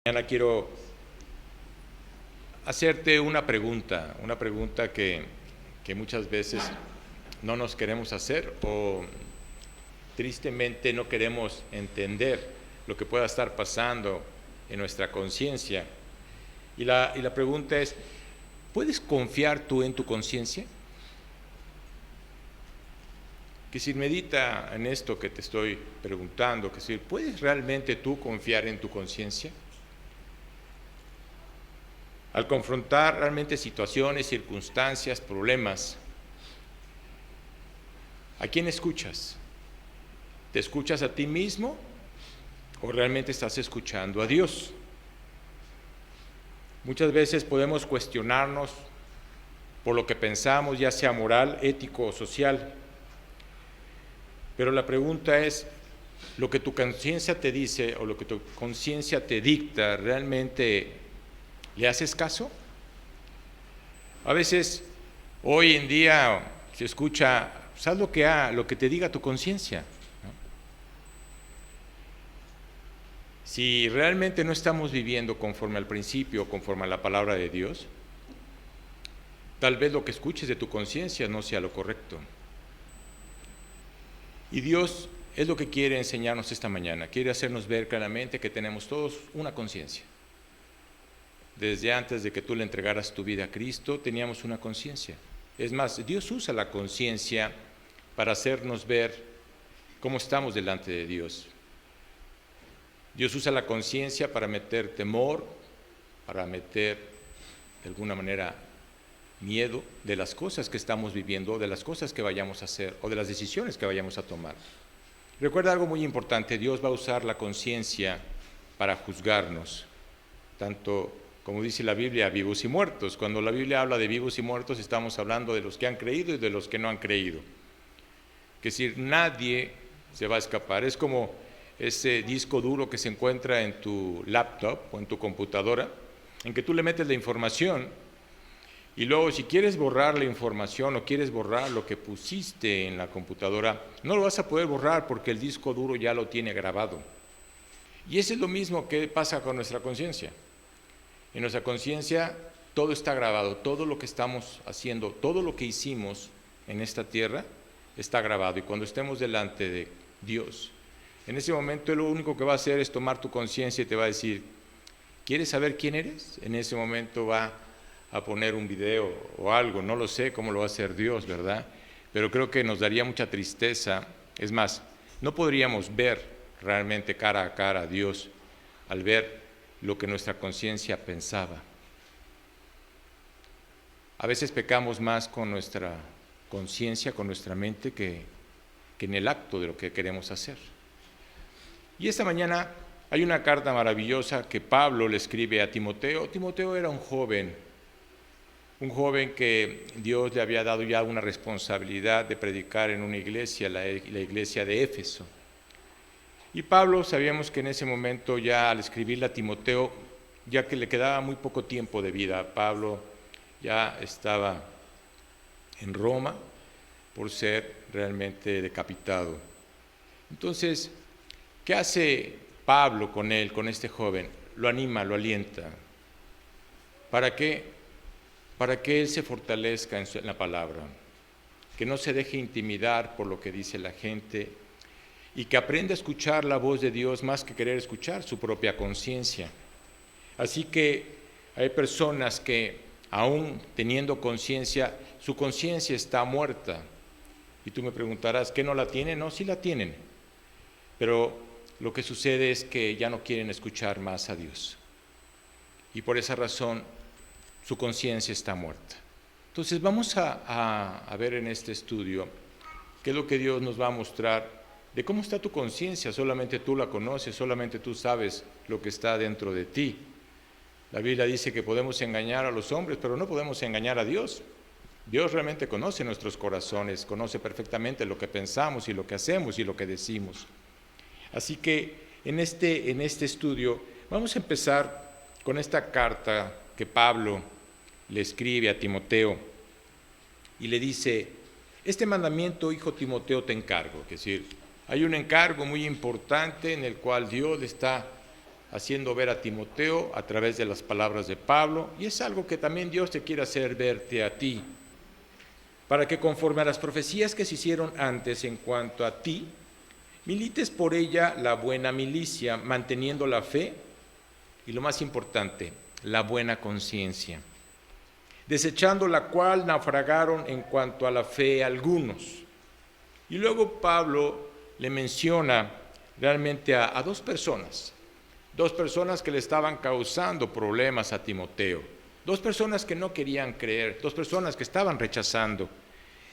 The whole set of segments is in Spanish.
Mañana quiero hacerte una pregunta que muchas veces no nos queremos hacer o tristemente no queremos entender lo que pueda estar pasando en nuestra conciencia. Y la pregunta es, ¿puedes confiar tú en tu conciencia? Que si medita en esto que te estoy preguntando, que si ¿puedes realmente tú confiar en tu conciencia? Al confrontar realmente situaciones, circunstancias, problemas, ¿a quién escuchas? ¿Te escuchas a ti mismo o realmente estás escuchando a Dios? Muchas veces podemos cuestionarnos por lo que pensamos, ya sea moral, ético o social, pero la pregunta es, ¿lo que tu conciencia te dice o lo que tu conciencia te dicta realmente le haces caso? A veces, hoy en día, se escucha, haz lo que te diga tu conciencia, ¿no? Si realmente no estamos viviendo conforme al principio, conforme a la palabra de Dios, tal vez lo que escuches de tu conciencia no sea lo correcto. Y Dios es lo que quiere enseñarnos esta mañana, quiere hacernos ver claramente que tenemos todos una conciencia. Desde antes de que tú le entregaras tu vida a Cristo, teníamos una conciencia. Es más, Dios usa la conciencia para hacernos ver cómo estamos delante de Dios. Dios usa la conciencia para meter temor, para meter, de alguna manera, miedo de las cosas que estamos viviendo, de las cosas que vayamos a hacer o de las decisiones que vayamos a tomar. Recuerda algo muy importante, Dios va a usar la conciencia para juzgarnos, tanto como dice la Biblia, vivos y muertos. Cuando la Biblia habla de vivos y muertos, estamos hablando de los que han creído y de los que no han creído. Que decir, nadie se va a escapar. Es como ese disco duro que se encuentra en tu laptop o en tu computadora, en que tú le metes la información y luego si quieres borrar la información o quieres borrar lo que pusiste en la computadora, no lo vas a poder borrar porque el disco duro ya lo tiene grabado. Y eso es lo mismo que pasa con nuestra conciencia. En nuestra conciencia todo está grabado, todo lo que estamos haciendo, todo lo que hicimos en esta tierra está grabado. Y cuando estemos delante de Dios, en ese momento Él lo único que va a hacer es tomar tu conciencia y te va a decir, ¿quieres saber quién eres? En ese momento va a poner un video o algo, no lo sé cómo lo va a hacer Dios, ¿verdad? Pero creo que nos daría mucha tristeza. Es más, no podríamos ver realmente cara a cara a Dios al ver lo que nuestra conciencia pensaba. A veces pecamos más con nuestra conciencia, con nuestra mente, que en el acto de lo que queremos hacer. Y esta mañana hay una carta maravillosa que Pablo le escribe a Timoteo. Timoteo era un joven que Dios le había dado ya una responsabilidad de predicar en una iglesia, la iglesia de Éfeso. Y Pablo, sabíamos que en ese momento ya al escribirle a Timoteo, ya que le quedaba muy poco tiempo de vida, Pablo ya estaba en Roma por ser realmente decapitado. Entonces, ¿qué hace Pablo con él, con este joven? Lo anima, lo alienta. ¿Para qué? Para que él se fortalezca en la palabra, que no se deje intimidar por lo que dice la gente, y que aprenda a escuchar la voz de Dios más que querer escuchar su propia conciencia. Así que hay personas que, aún teniendo conciencia, su conciencia está muerta. Y tú me preguntarás, ¿qué no la tienen? No, sí la tienen. Pero lo que sucede es que ya no quieren escuchar más a Dios. Y por esa razón, su conciencia está muerta. Entonces vamos a ver en este estudio qué es lo que Dios nos va a mostrar de cómo está tu conciencia. Solamente tú la conoces, solamente tú sabes lo que está dentro de ti. La Biblia dice que podemos engañar a los hombres, pero no podemos engañar a Dios. Dios realmente conoce nuestros corazones, conoce perfectamente lo que pensamos y lo que hacemos y lo que decimos. Así que en este estudio vamos a empezar con esta carta que Pablo le escribe a Timoteo y le dice, este mandamiento, hijo Timoteo, te encargo. Es decir, hay un encargo muy importante en el cual Dios le está haciendo ver a Timoteo a través de las palabras de Pablo, y es algo que también Dios te quiere hacer verte a ti, para que conforme a las profecías que se hicieron antes en cuanto a ti, milites por ella la buena milicia, manteniendo la fe y, lo más importante, la buena conciencia, desechando la cual naufragaron en cuanto a la fe algunos. Y luego Pablo le menciona realmente a dos personas que le estaban causando problemas a Timoteo, dos personas que no querían creer, dos personas que estaban rechazando.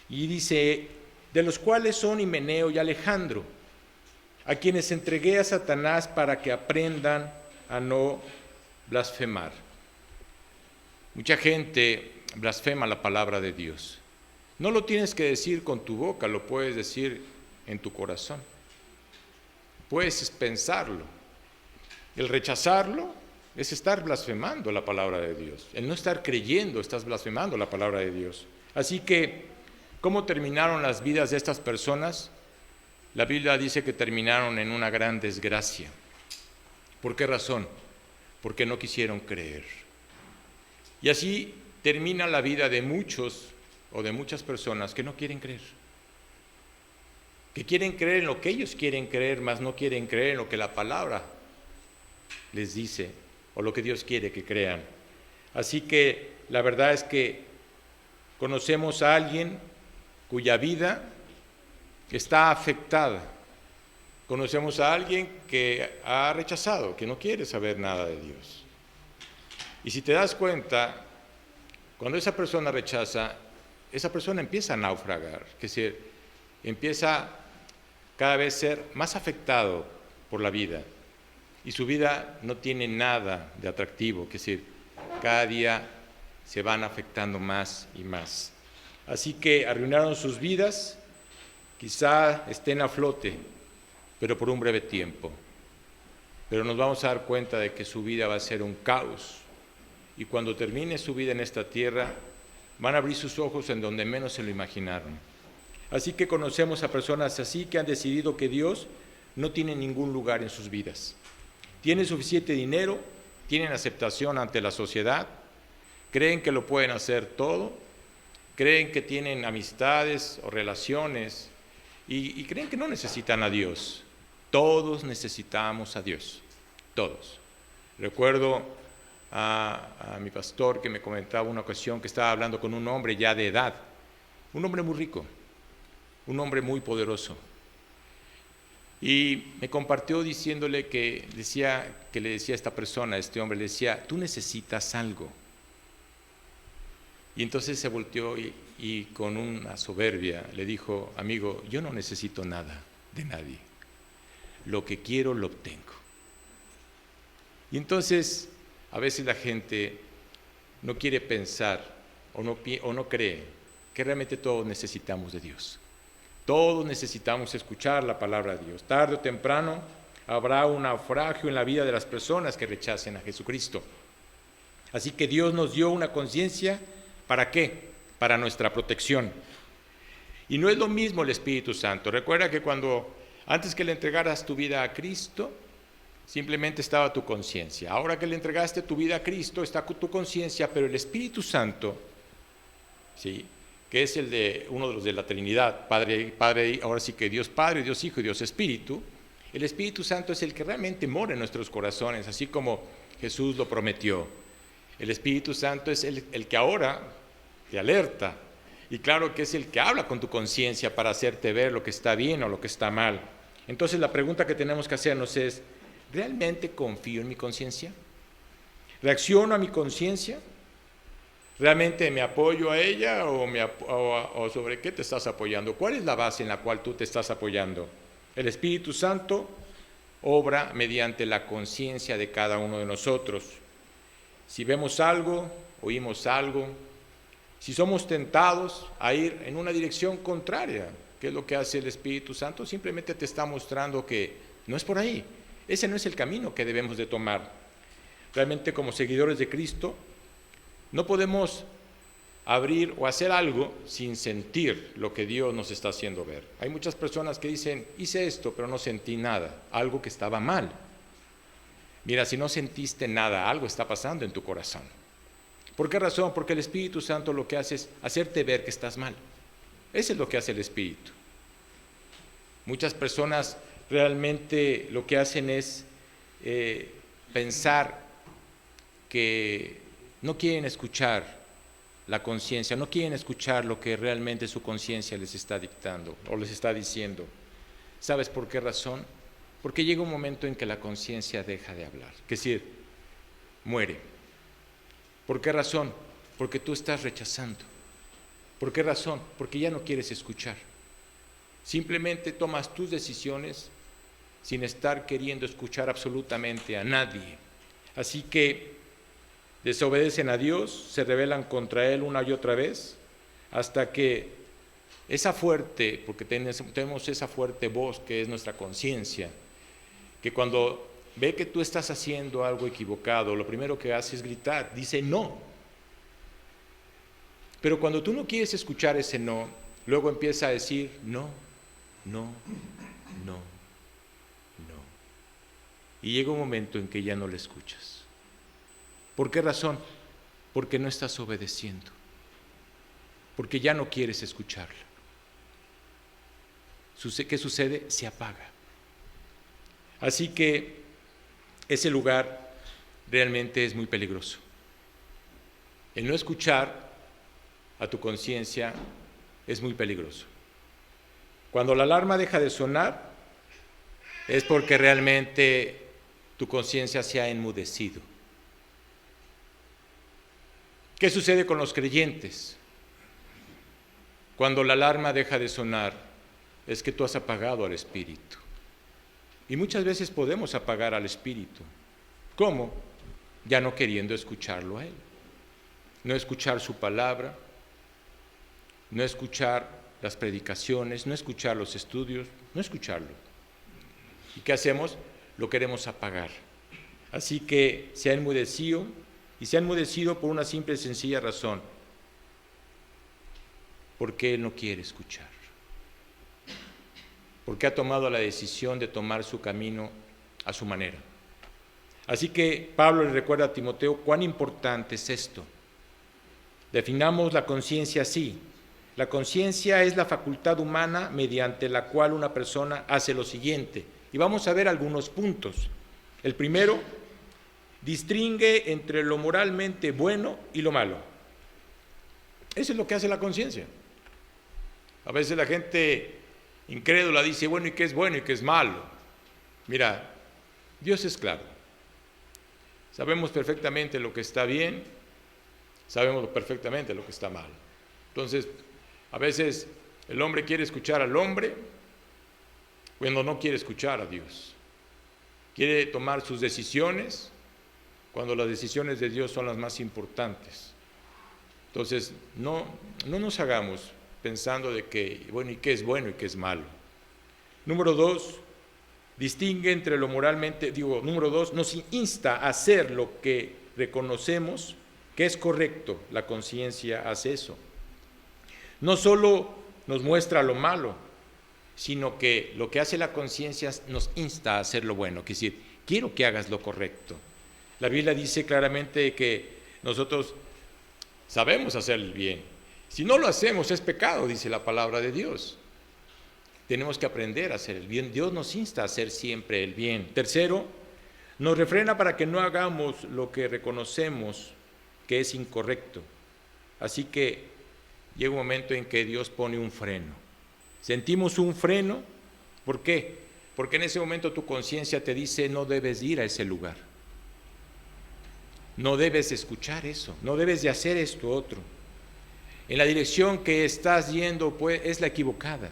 Y dice, de los cuales son Himeneo y Alejandro, a quienes entregué a Satanás para que aprendan a no blasfemar. Mucha gente blasfema la palabra de Dios. No lo tienes que decir con tu boca, lo puedes decir en tu corazón. Puedes pensarlo. El rechazarlo es estar blasfemando la palabra de Dios. El no estar creyendo, estás blasfemando la palabra de Dios. Así que, ¿cómo terminaron las vidas de estas personas? La Biblia dice que terminaron en una gran desgracia. ¿Por qué razón? Porque no quisieron creer. Y así termina la vida de muchos o de muchas personas que no quieren creer. Que quieren creer en lo que ellos quieren creer, mas no quieren creer en lo que la palabra les dice o lo que Dios quiere que crean. Así que la verdad es que conocemos a alguien cuya vida está afectada. Conocemos a alguien que ha rechazado, que no quiere saber nada de Dios. Y si te das cuenta, cuando esa persona rechaza, esa persona empieza a naufragar, que se empieza cada vez a ser más afectado por la vida. Y su vida no tiene nada de atractivo, que es decir, cada día se van afectando más y más. Así que arruinaron sus vidas, quizá estén a flote, pero por un breve tiempo. Pero nos vamos a dar cuenta de que su vida va a ser un caos. Y cuando termine su vida en esta tierra, van a abrir sus ojos en donde menos se lo imaginaron. Así que conocemos a personas así que han decidido que Dios no tiene ningún lugar en sus vidas. Tienen suficiente dinero, tienen aceptación ante la sociedad, creen que lo pueden hacer todo, creen que tienen amistades o relaciones y creen que no necesitan a Dios. Todos necesitamos a Dios, todos. Recuerdo a mi pastor que me comentaba una ocasión que estaba hablando con un hombre ya de edad, un hombre muy rico, un hombre muy poderoso. Y me compartió diciéndole que le decía a esta persona, a este hombre, le decía, tú necesitas algo. Y entonces se volteó y con una soberbia le dijo, amigo, yo no necesito nada de nadie. Lo que quiero lo obtengo. Y entonces a veces la gente no quiere pensar o no cree que realmente todos necesitamos de Dios. Todos necesitamos escuchar la palabra de Dios. Tarde o temprano habrá un naufragio en la vida de las personas que rechacen a Jesucristo. Así que Dios nos dio una conciencia, ¿para qué? Para nuestra protección. Y no es lo mismo el Espíritu Santo. Recuerda que antes que le entregaras tu vida a Cristo, simplemente estaba tu conciencia. Ahora que le entregaste tu vida a Cristo, está tu conciencia, pero el Espíritu Santo, ¿sí?, que es uno de los de la Trinidad, Padre, ahora sí que Dios Padre, Dios Hijo y Dios Espíritu. El Espíritu Santo es el que realmente mora en nuestros corazones, así como Jesús lo prometió. El Espíritu Santo es el que ahora te alerta, y claro que es el que habla con tu conciencia para hacerte ver lo que está bien o lo que está mal. Entonces la pregunta que tenemos que hacernos es, ¿realmente confío en mi conciencia? ¿Reacciono a mi conciencia? ¿Realmente me apoyo a ella o sobre qué te estás apoyando? ¿Cuál es la base en la cual tú te estás apoyando? El Espíritu Santo obra mediante la conciencia de cada uno de nosotros. Si vemos algo, oímos algo, si somos tentados a ir en una dirección contraria, ¿qué es lo que hace el Espíritu Santo? Simplemente te está mostrando que no es por ahí. Ese no es el camino que debemos de tomar. Realmente como seguidores de Cristo, no podemos abrir o hacer algo sin sentir lo que Dios nos está haciendo ver. Hay muchas personas que dicen, hice esto, pero no sentí nada, algo que estaba mal. Mira, si no sentiste nada, algo está pasando en tu corazón. ¿Por qué razón? Porque el Espíritu Santo lo que hace es hacerte ver que estás mal. Eso es lo que hace el Espíritu. Muchas personas realmente lo que hacen es pensar que no quieren escuchar la conciencia, no quieren escuchar lo que realmente su conciencia les está dictando o les está diciendo. ¿Sabes por qué razón? Porque llega un momento en que la conciencia deja de hablar, es decir, muere. ¿Por qué razón? Porque tú estás rechazando. ¿Por qué razón? Porque ya no quieres escuchar. Simplemente tomas tus decisiones sin estar queriendo escuchar absolutamente a nadie. Así que desobedecen a Dios, se rebelan contra Él una y otra vez, hasta que esa fuerte, porque tenemos esa fuerte voz que es nuestra conciencia, que cuando ve que tú estás haciendo algo equivocado, lo primero que hace es gritar, dice no. Pero cuando tú no quieres escuchar ese no, luego empieza a decir no, no, no, no. Y llega un momento en que ya no le escuchas. ¿Por qué razón? Porque no estás obedeciendo. Porque ya no quieres escucharla. ¿Qué sucede? Se apaga. Así que ese lugar realmente es muy peligroso. El no escuchar a tu conciencia es muy peligroso. Cuando la alarma deja de sonar, es porque realmente tu conciencia se ha enmudecido. ¿Qué sucede con los creyentes? Cuando la alarma deja de sonar, es que tú has apagado al Espíritu. Y muchas veces podemos apagar al Espíritu. ¿Cómo? Ya no queriendo escucharlo a Él. No escuchar su palabra, no escuchar las predicaciones, no escuchar los estudios, no escucharlo. ¿Y qué hacemos? Lo queremos apagar. Así que se ha enmudecido, y se ha enmudecido por una simple y sencilla razón, porque Él no quiere escuchar, porque ha tomado la decisión de tomar su camino a su manera. Así que Pablo le recuerda a Timoteo cuán importante es esto. Definamos la conciencia así. La conciencia es la facultad humana mediante la cual una persona hace lo siguiente. Y vamos a ver algunos puntos. El primero, distingue entre lo moralmente bueno y lo malo. Eso es lo que hace la conciencia. A veces la gente incrédula dice, bueno, ¿y qué es bueno y qué es malo? Mira, Dios es claro. Sabemos perfectamente lo que está bien, sabemos perfectamente lo que está mal. Entonces, a veces el hombre quiere escuchar al hombre cuando no quiere escuchar a Dios. Quiere tomar sus decisiones cuando las decisiones de Dios son las más importantes. Entonces, no nos hagamos pensando de que, bueno, ¿y qué es bueno y qué es malo? Número 2, distingue entre lo moralmente, número 2, nos insta a hacer lo que reconocemos que es correcto. La conciencia hace eso. No solo nos muestra lo malo, sino que lo que hace la conciencia nos insta a hacer lo bueno, es decir, quiero que hagas lo correcto. La Biblia dice claramente que nosotros sabemos hacer el bien. Si no lo hacemos es pecado, dice la palabra de Dios. Tenemos que aprender a hacer el bien. Dios nos insta a hacer siempre el bien. Tercero, nos refrena para que no hagamos lo que reconocemos que es incorrecto. Así que llega un momento en que Dios pone un freno. Sentimos un freno. ¿Por qué? Porque en ese momento tu conciencia te dice no debes ir a ese lugar. No debes escuchar eso. No debes de hacer esto otro. En la dirección que estás yendo pues, es la equivocada.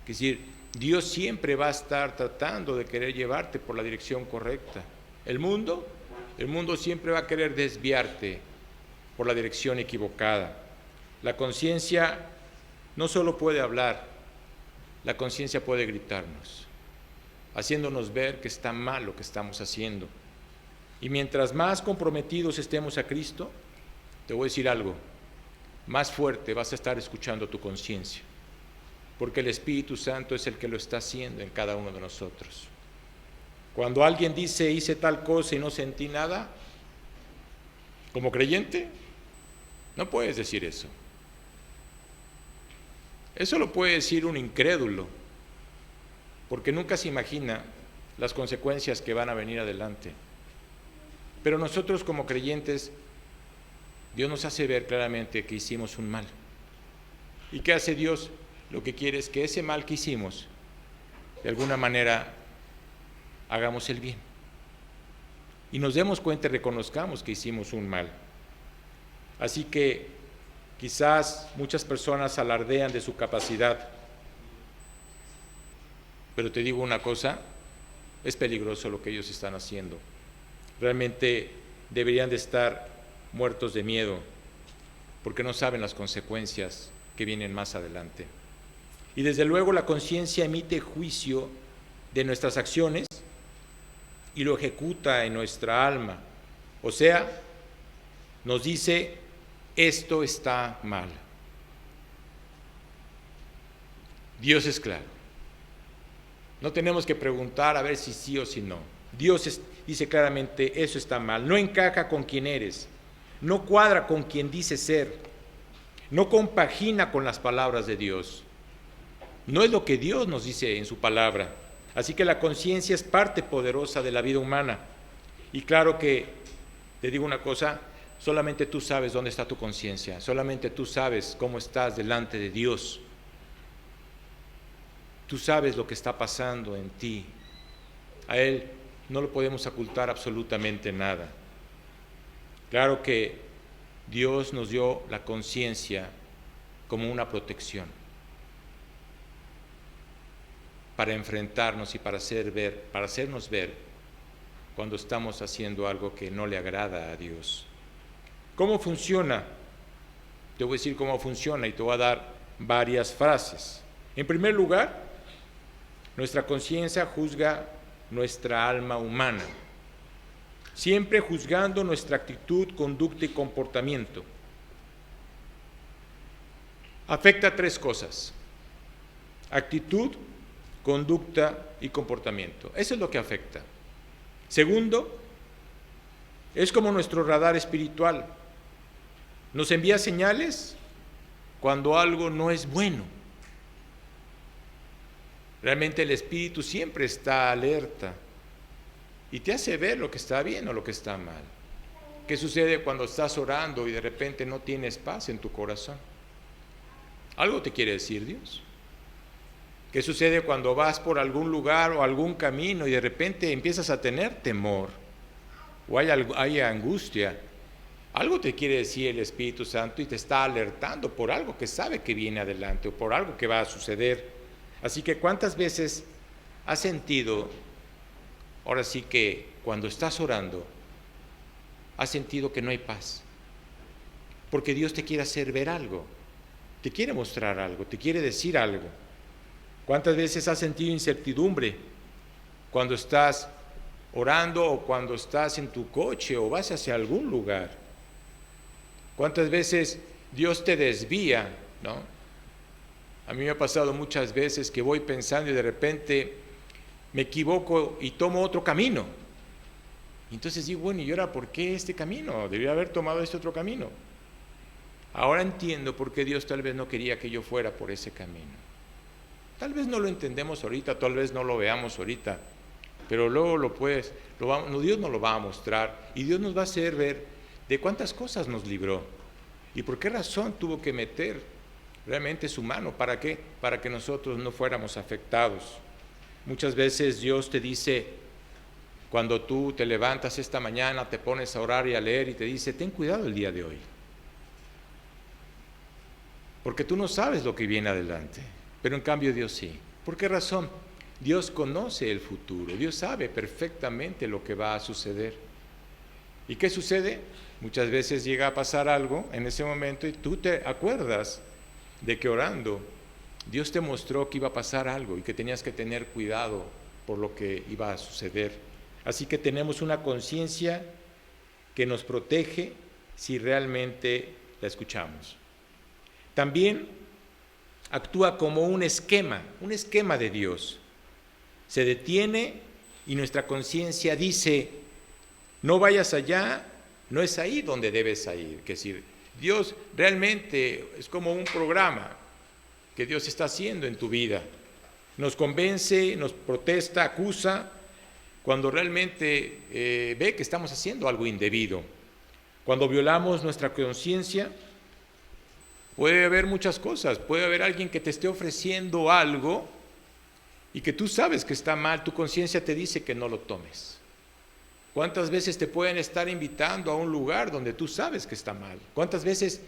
Es decir, Dios siempre va a estar tratando de querer llevarte por la dirección correcta. El mundo siempre va a querer desviarte por la dirección equivocada. La conciencia no solo puede hablar, la conciencia puede gritarnos, haciéndonos ver que está mal lo que estamos haciendo. Y mientras más comprometidos estemos a Cristo, te voy a decir algo, más fuerte vas a estar escuchando tu conciencia, porque el Espíritu Santo es el que lo está haciendo en cada uno de nosotros. Cuando alguien dice hice tal cosa y no sentí nada, como creyente, no puedes decir eso. Eso lo puede decir un incrédulo, porque nunca se imagina las consecuencias que van a venir adelante. Pero nosotros como creyentes, Dios nos hace ver claramente que hicimos un mal. ¿Y qué hace Dios? Lo que quiere es que ese mal que hicimos, de alguna manera, hagamos el bien. Y nos demos cuenta y reconozcamos que hicimos un mal. Así que quizás muchas personas alardean de su capacidad, pero te digo una cosa, es peligroso lo que ellos están haciendo. Realmente deberían de estar muertos de miedo, porque no saben las consecuencias que vienen más adelante. Y desde luego la conciencia emite juicio de nuestras acciones y lo ejecuta en nuestra alma. O sea, nos dice, esto está mal. Dios es claro. No tenemos que preguntar a ver si sí o si no. Dios dice claramente, eso está mal. No encaja con quien eres. No cuadra con quien dice ser. No compagina con las palabras de Dios. No es lo que Dios nos dice en su palabra. Así que la conciencia es parte poderosa de la vida humana. Y claro que, te digo una cosa, solamente tú sabes dónde está tu conciencia, solamente tú sabes cómo estás delante de Dios. Tú sabes lo que está pasando en ti. A Él no lo podemos ocultar absolutamente nada. Claro que Dios nos dio la conciencia como una protección para enfrentarnos y para hacernos ver cuando estamos haciendo algo que no le agrada a Dios. ¿Cómo funciona? Te voy a decir cómo funciona y te voy a dar varias frases. En primer lugar, nuestra conciencia juzga nuestra alma humana, siempre juzgando nuestra actitud, conducta y comportamiento. Afecta tres cosas: actitud, conducta y comportamiento. Eso es lo que afecta. Segundo, es como nuestro radar espiritual. Nos envía señales cuando algo no es bueno. Realmente el espíritu siempre está alerta y te hace ver lo que está bien o lo que está mal. ¿Qué sucede cuando estás orando y de repente no tienes paz en tu corazón? Algo te quiere decir Dios. ¿Qué sucede cuando vas por algún lugar o algún camino y de repente empiezas a tener temor o hay angustia? Algo te quiere decir el Espíritu Santo y te está alertando por algo que sabe que viene adelante o por algo que va a suceder. Así que ¿cuántas veces has sentido, ahora sí que cuando estás orando, has sentido que no hay paz? Porque Dios te quiere hacer ver algo, te quiere mostrar algo, te quiere decir algo. ¿Cuántas veces has sentido incertidumbre cuando estás orando o cuando estás en tu coche o vas hacia algún lugar? ¿Cuántas veces Dios te desvía, no? A mí me ha pasado muchas veces que voy pensando y de repente me equivoco y tomo otro camino. Entonces digo, bueno, ¿y ahora por qué este camino? Debería haber tomado este otro camino. Ahora entiendo por qué Dios tal vez no quería que yo fuera por ese camino. Tal vez no lo entendemos ahorita, tal vez no lo veamos ahorita, pero luego Dios nos lo va a mostrar y Dios nos va a hacer ver de cuántas cosas nos libró y por qué razón tuvo que meter realmente su mano. ¿Para qué? Para que nosotros no fuéramos afectados. Muchas veces Dios te dice, cuando tú te levantas esta mañana, te pones a orar y a leer y te dice, ten cuidado el día de hoy, porque tú no sabes lo que viene adelante, pero en cambio Dios sí. ¿Por qué razón? Dios conoce el futuro, Dios sabe perfectamente lo que va a suceder. ¿Y qué sucede? Muchas veces llega a pasar algo en ese momento y tú te acuerdas de que orando Dios te mostró que iba a pasar algo y que tenías que tener cuidado por lo que iba a suceder. Así que tenemos una conciencia que nos protege si realmente la escuchamos. También actúa como un esquema de Dios. Se detiene y nuestra conciencia dice, no vayas allá, no es ahí donde debes ir. Es decir, Dios realmente es como un programa que Dios está haciendo en tu vida. Nos convence, nos protesta, acusa, cuando realmente ve que estamos haciendo algo indebido. Cuando violamos nuestra conciencia, puede haber muchas cosas. Puede haber alguien que te esté ofreciendo algo y que tú sabes que está mal, tu conciencia te dice que no lo tomes. ¿Cuántas veces te pueden estar invitando a un lugar donde tú sabes que está mal? ¿Cuántas veces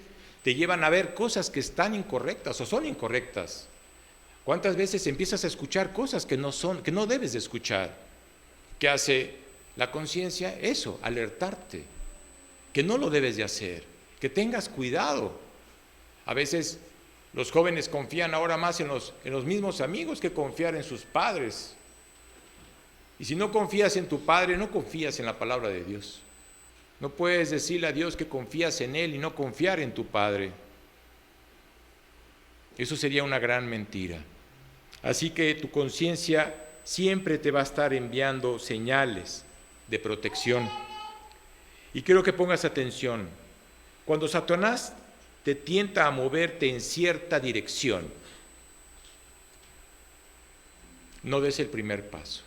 te llevan a ver cosas que están incorrectas o son incorrectas? ¿Cuántas veces empiezas a escuchar cosas que no debes de escuchar? ¿Qué hace la conciencia? Eso, alertarte, que no lo debes de hacer, que tengas cuidado. A veces los jóvenes confían ahora más en los mismos amigos que confiar en sus padres. Y si no confías en tu padre, no confías en la palabra de Dios. No puedes decirle a Dios que confías en Él y no confiar en tu padre. Eso sería una gran mentira. Así que tu conciencia siempre te va a estar enviando señales de protección. Y quiero que pongas atención. Cuando Satanás te tienta a moverte en cierta dirección, no des el primer paso.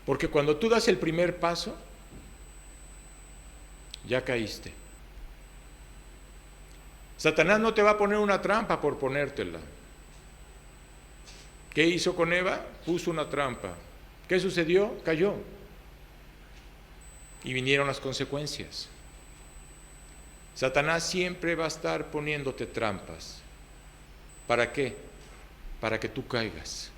Porque cuando tú das el primer paso, ya caíste. Satanás no te va a poner una trampa por ponértela. ¿Qué hizo con Eva? Puso una trampa. ¿Qué sucedió? Cayó. Y vinieron las consecuencias. Satanás siempre va a estar poniéndote trampas. ¿Para qué? Para que tú caigas.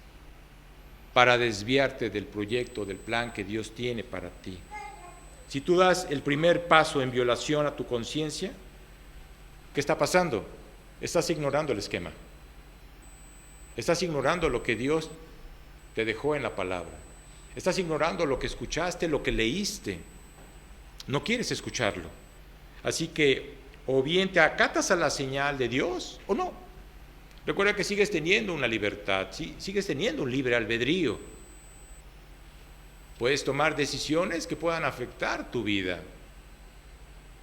Para desviarte del proyecto, del plan que Dios tiene para ti. Si tú das el primer paso en violación a tu conciencia, ¿qué está pasando? Estás ignorando el esquema. Estás ignorando lo que Dios te dejó en la palabra. Estás ignorando lo que escuchaste, lo que leíste. No quieres escucharlo. Así que o bien te acatas a la señal de Dios o no. Recuerda que sigues teniendo una libertad, ¿sí? Sigues teniendo un libre albedrío. Puedes tomar decisiones que puedan afectar tu vida.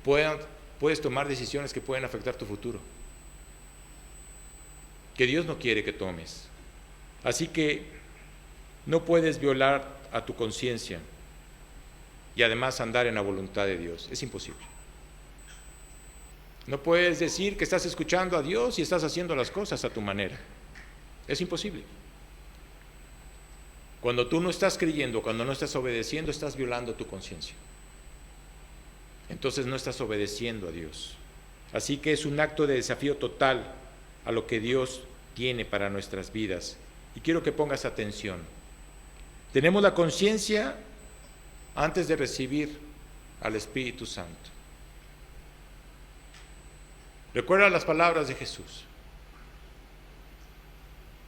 Puedes tomar decisiones que pueden afectar tu futuro, que Dios no quiere que tomes. Así que no puedes violar a tu conciencia y además andar en la voluntad de Dios. Es imposible. No puedes decir que estás escuchando a Dios y estás haciendo las cosas a tu manera. Es imposible. Cuando tú no estás creyendo, cuando no estás obedeciendo, estás violando tu conciencia. Entonces no estás obedeciendo a Dios. Así que es un acto de desafío total a lo que Dios tiene para nuestras vidas. Y quiero que pongas atención. Tenemos la conciencia antes de recibir al Espíritu Santo. Recuerda las palabras de Jesús.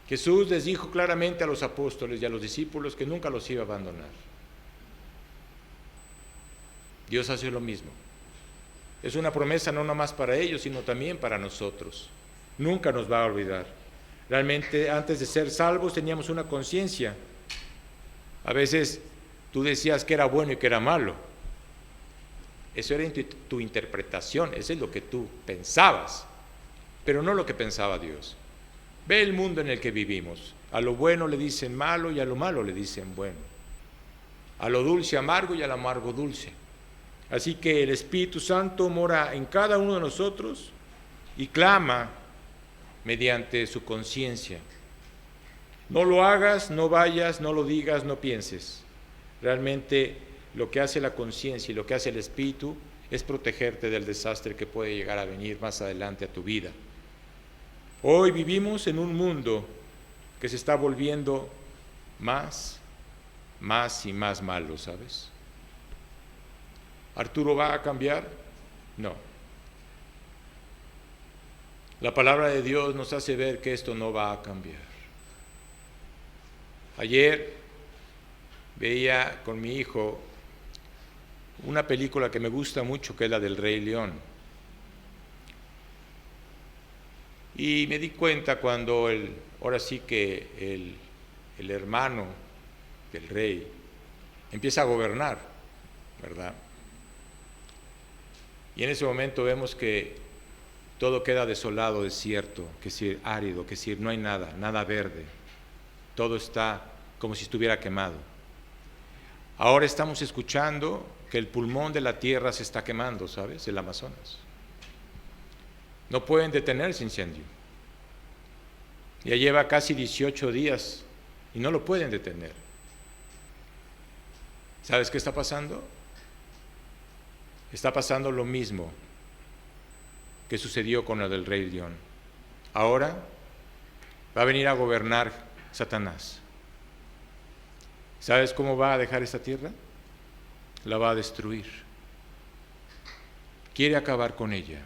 Jesús les dijo claramente a los apóstoles y a los discípulos que nunca los iba a abandonar. Dios hace lo mismo. Es una promesa no nomás para ellos, sino también para nosotros. Nunca nos va a olvidar. Realmente, antes de ser salvos, teníamos una conciencia. A veces tú decías que era bueno y que era malo. Eso era tu interpretación, eso es lo que tú pensabas, pero no lo que pensaba Dios. Ve el mundo en el que vivimos. A lo bueno le dicen malo y a lo malo le dicen bueno. A lo dulce amargo y al amargo dulce. Así que el Espíritu Santo mora en cada uno de nosotros y clama mediante su conciencia. No lo hagas, no vayas, no lo digas, no pienses. Realmente lo que hace la conciencia y lo que hace el Espíritu es protegerte del desastre que puede llegar a venir más adelante a tu vida. Hoy vivimos en un mundo que se está volviendo más y más malo, ¿sabes? ¿Arturo va a cambiar? No. La palabra de Dios nos hace ver que esto no va a cambiar. Ayer veía con mi hijo una película que me gusta mucho, que es la del Rey León. Y me di cuenta cuando ahora sí que el hermano del rey, empieza a gobernar, ¿verdad? Y en ese momento vemos que todo queda desolado, desierto, que es decir, árido, que es decir, no hay nada, nada verde. Todo está como si estuviera quemado. Ahora estamos escuchando que el pulmón de la tierra se está quemando, ¿sabes? El Amazonas. No pueden detener ese incendio. Ya lleva casi 18 días y no lo pueden detener. ¿Sabes qué está pasando? Está pasando lo mismo que sucedió con el del rey León. Ahora va a venir a gobernar Satanás. ¿Sabes cómo va a dejar esta tierra? La va a destruir. Quiere acabar con ella.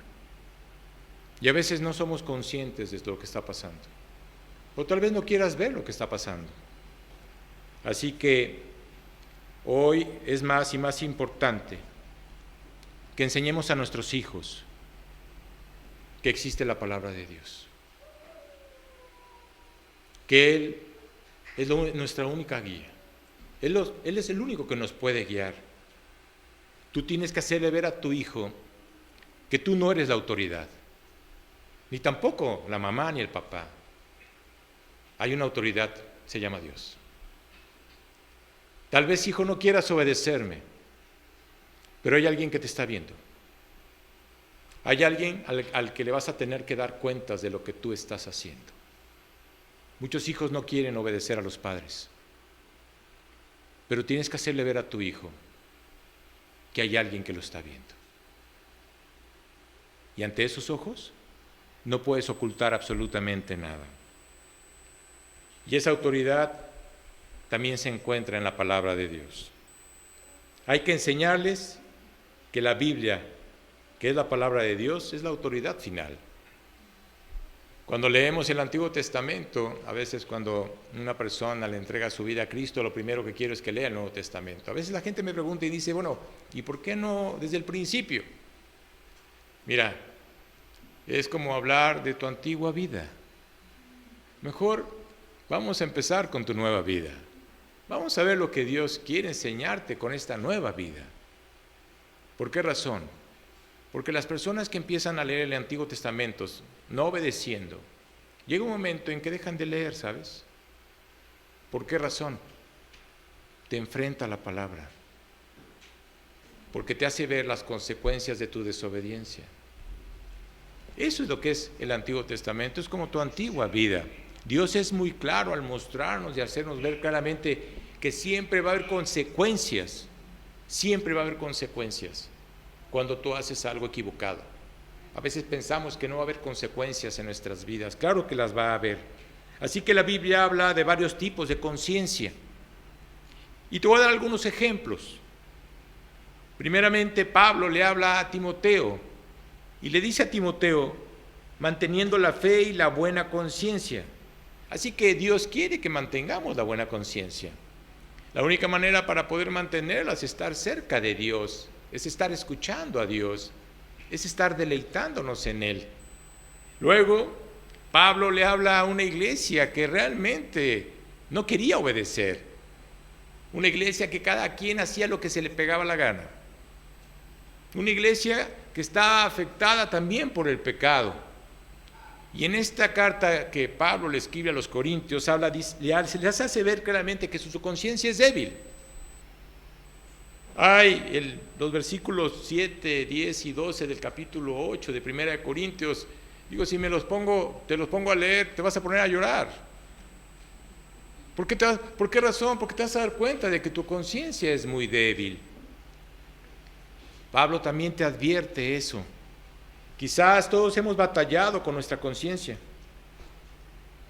Y a veces no somos conscientes de lo que está pasando. O tal vez no quieras ver lo que está pasando. Así que hoy es más y más importante que enseñemos a nuestros hijos que existe la palabra de Dios. Que Él es nuestra única guía. Él es el único que nos puede guiar. Tú tienes que hacerle ver a tu hijo que tú no eres la autoridad, ni tampoco la mamá ni el papá. Hay una autoridad, se llama Dios. Tal vez, hijo, no quieras obedecerme, pero hay alguien que te está viendo. Hay alguien al que le vas a tener que dar cuentas de lo que tú estás haciendo. Muchos hijos no quieren obedecer a los padres, pero tienes que hacerle ver a tu hijo que hay alguien que lo está viendo. Y ante esos ojos no puedes ocultar absolutamente nada. Y esa autoridad también se encuentra en la palabra de Dios. Hay que enseñarles que la Biblia, que es la palabra de Dios, es la autoridad final. Cuando leemos el Antiguo Testamento, a veces cuando una persona le entrega su vida a Cristo, lo primero que quiero es que lea el Nuevo Testamento. A veces la gente me pregunta y dice, bueno, ¿y por qué no desde el principio? Mira, es como hablar de tu antigua vida. Mejor vamos a empezar con tu nueva vida. Vamos a ver lo que Dios quiere enseñarte con esta nueva vida. ¿Por qué razón? Porque las personas que empiezan a leer el Antiguo Testamento, no obedeciendo, llega un momento en que dejan de leer, ¿sabes? ¿Por qué razón? Te enfrenta a la palabra, porque te hace ver las consecuencias de tu desobediencia. Eso es lo que es el Antiguo Testamento, es como tu antigua vida. Dios es muy claro al mostrarnos y hacernos ver claramente que siempre va a haber consecuencias, siempre va a haber consecuencias cuando tú haces algo equivocado. A veces pensamos que no va a haber consecuencias en nuestras vidas. Claro que las va a haber. Así que la Biblia habla de varios tipos de conciencia. Y te voy a dar algunos ejemplos. Primeramente, Pablo le habla a Timoteo y le dice a Timoteo, manteniendo la fe y la buena conciencia. Así que Dios quiere que mantengamos la buena conciencia. La única manera para poder mantenerla es estar cerca de Dios, es estar escuchando a Dios, es estar deleitándonos en Él. Luego, Pablo le habla a una iglesia que realmente no quería obedecer. Una iglesia que cada quien hacía lo que se le pegaba la gana. Una iglesia que estaba afectada también por el pecado. Y en esta carta que Pablo le escribe a los Corintios, les hace ver claramente que su conciencia es débil. Hay los versículos 7, 10 y 12 del capítulo 8 de 1 de Corintios. Digo, si te los pongo a leer, te vas a poner a llorar. ¿Por qué razón? Porque te vas a dar cuenta de que tu conciencia es muy débil. Pablo también te advierte eso. Quizás todos hemos batallado con nuestra conciencia.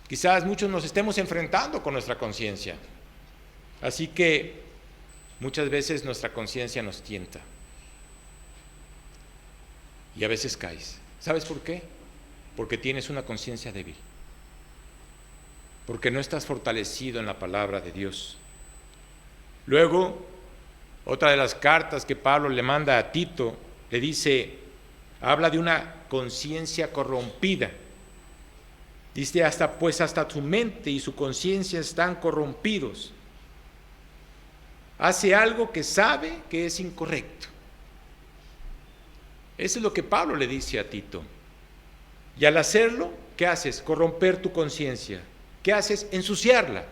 Quizás muchos nos estemos enfrentando con nuestra conciencia. Así que muchas veces nuestra conciencia nos tienta. Y a veces caes. ¿Sabes por qué? Porque tienes una conciencia débil. Porque no estás fortalecido en la palabra de Dios. Luego, otra de las cartas que Pablo le manda a Tito, le dice, habla de una conciencia corrompida. Dice, hasta tu mente y su conciencia están corrompidos. hace algo que sabe que es incorrecto. Eso es lo que Pablo le dice a Tito. Y al hacerlo, ¿qué haces? Corromper tu conciencia. ¿Qué haces? Ensuciarla.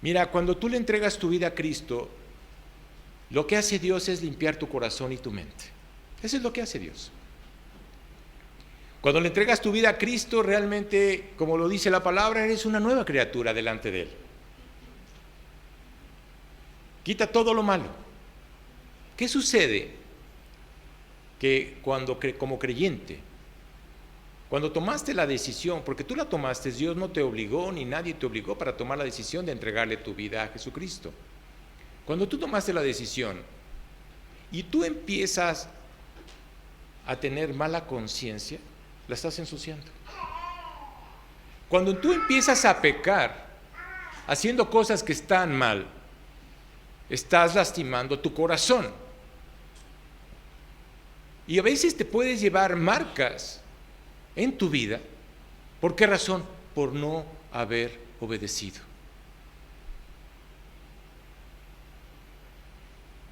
Mira, cuando tú le entregas tu vida a Cristo, lo que hace Dios es limpiar tu corazón y tu mente. Eso es lo que hace Dios. Cuando le entregas tu vida a Cristo, realmente, como lo dice la palabra, eres una nueva criatura delante de Él. Quita todo lo malo. ¿Qué sucede? Que cuando como creyente, cuando tomaste la decisión, porque tú la tomaste, Dios no te obligó ni nadie te obligó para tomar la decisión de entregarle tu vida a Jesucristo. Cuando tú tomaste la decisión y tú empiezas a tener mala conciencia, la estás ensuciando. Cuando tú empiezas a pecar, haciendo cosas que están mal, estás lastimando tu corazón. Y a veces te puedes llevar marcas en tu vida. ¿Por qué razón? Por no haber obedecido.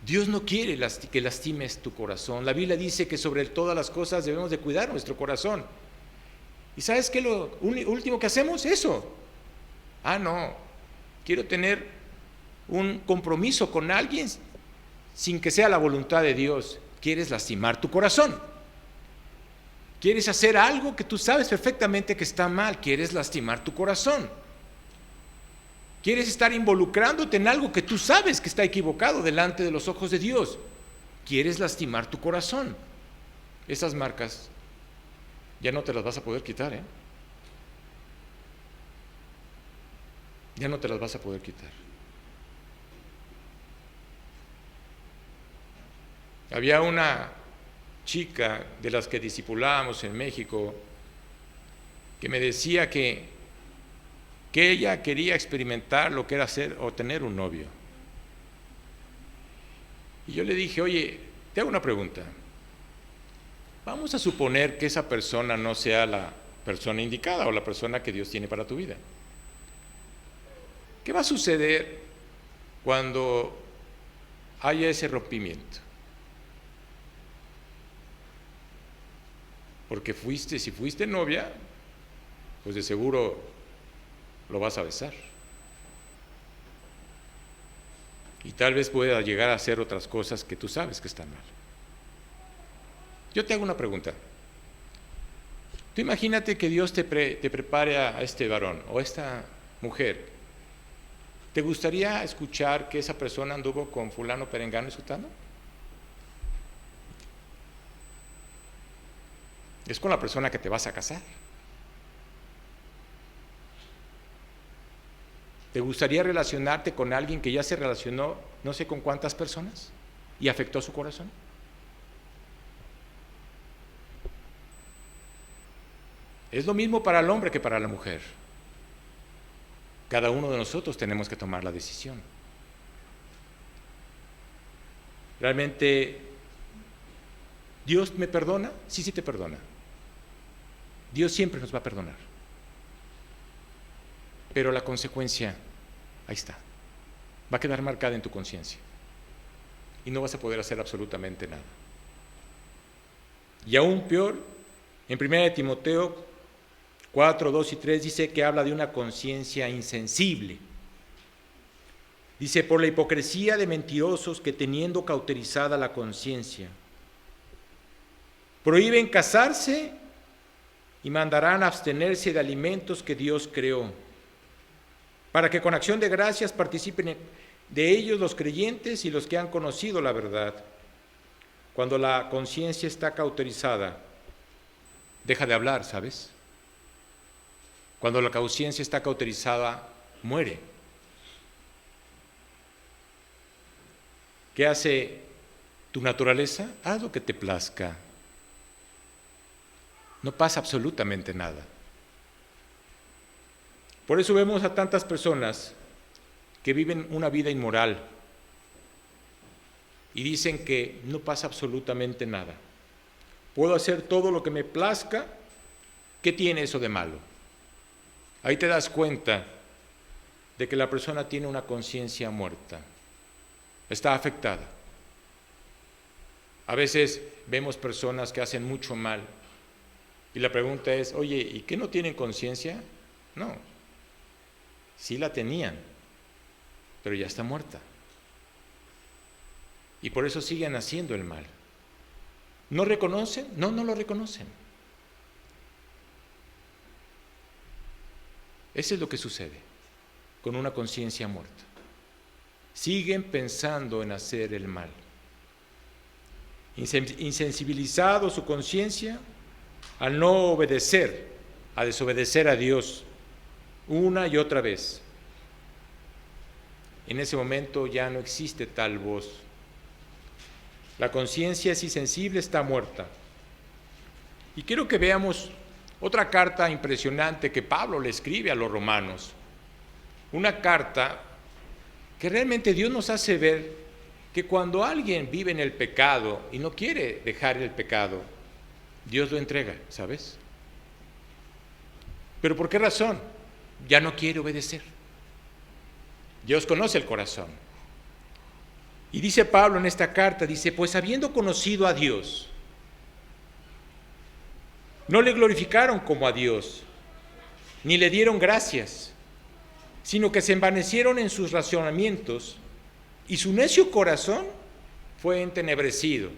Dios no quiere que lastimes tu corazón. La Biblia dice que sobre todas las cosas debemos de cuidar nuestro corazón. ¿Y sabes qué es lo último que hacemos? Eso. No, quiero tener un compromiso con alguien sin que sea la voluntad de Dios. Quieres lastimar tu corazón. Quieres hacer algo que tú sabes perfectamente que está mal. Quieres lastimar tu corazón. Quieres estar involucrándote en algo que tú sabes que está equivocado delante de los ojos de Dios. Quieres lastimar tu corazón. Esas marcas ya no te las vas a poder quitar, ¿eh? Ya no te las vas a poder quitar. Había una chica de las que discipulábamos en México que me decía que ella quería experimentar lo que era ser o tener un novio. Y yo le dije, oye, te hago una pregunta. Vamos a suponer que esa persona no sea la persona indicada o la persona que Dios tiene para tu vida. ¿Qué va a suceder cuando haya ese rompimiento? Porque si fuiste novia, pues de seguro lo vas a besar. Y tal vez pueda llegar a hacer otras cosas que tú sabes que están mal. Yo te hago una pregunta. Tú imagínate que Dios te prepare a este varón o a esta mujer. ¿Te gustaría escuchar que esa persona anduvo con fulano, perengano y sutano? Es con la persona que te vas a casar. ¿Te gustaría relacionarte con alguien que ya se relacionó no sé con cuántas personas y afectó su corazón? Es lo mismo para el hombre que para la mujer. Cada uno de nosotros tenemos que tomar la decisión. ¿Realmente Dios me perdona? Sí, sí te perdona. Dios siempre nos va a perdonar. Pero la consecuencia, ahí está. Va a quedar marcada en tu conciencia. Y no vas a poder hacer absolutamente nada. Y aún peor, en 1 Timoteo 4, 2 y 3 dice que habla de una conciencia insensible. Dice, por la hipocresía de mentirosos que teniendo cauterizada la conciencia, prohíben casarse y mandarán abstenerse de alimentos que Dios creó, para que con acción de gracias participen de ellos los creyentes y los que han conocido la verdad. Cuando la conciencia está cauterizada, deja de hablar, ¿sabes? Cuando la conciencia está cauterizada, muere. ¿Qué hace tu naturaleza? Haz lo que te plazca. No pasa absolutamente nada. Por eso vemos a tantas personas que viven una vida inmoral y dicen que no pasa absolutamente nada. Puedo hacer todo lo que me plazca. ¿Qué tiene eso de malo? Ahí te das cuenta de que la persona tiene una conciencia muerta, está afectada. A veces vemos personas que hacen mucho mal y la pregunta es, oye, ¿y qué no tienen conciencia? No, sí la tenían, pero ya está muerta. Y por eso siguen haciendo el mal. ¿No reconocen? No, no lo reconocen. Eso es lo que sucede con una conciencia muerta. Siguen pensando en hacer el mal. Insensibilizado su conciencia al no obedecer, a desobedecer a Dios una y otra vez. En ese momento ya no existe tal voz. La conciencia es insensible, está muerta. Y quiero que veamos otra carta impresionante que Pablo le escribe a los romanos. Una carta que realmente Dios nos hace ver que cuando alguien vive en el pecado y no quiere dejar el pecado, Dios lo entrega, ¿sabes? ¿Pero por qué razón? Ya no quiere obedecer. Dios conoce el corazón. Y dice Pablo en esta carta, dice, pues habiendo conocido a Dios, no le glorificaron como a Dios, ni le dieron gracias, sino que se envanecieron en sus razonamientos, y su necio corazón fue entenebrecido.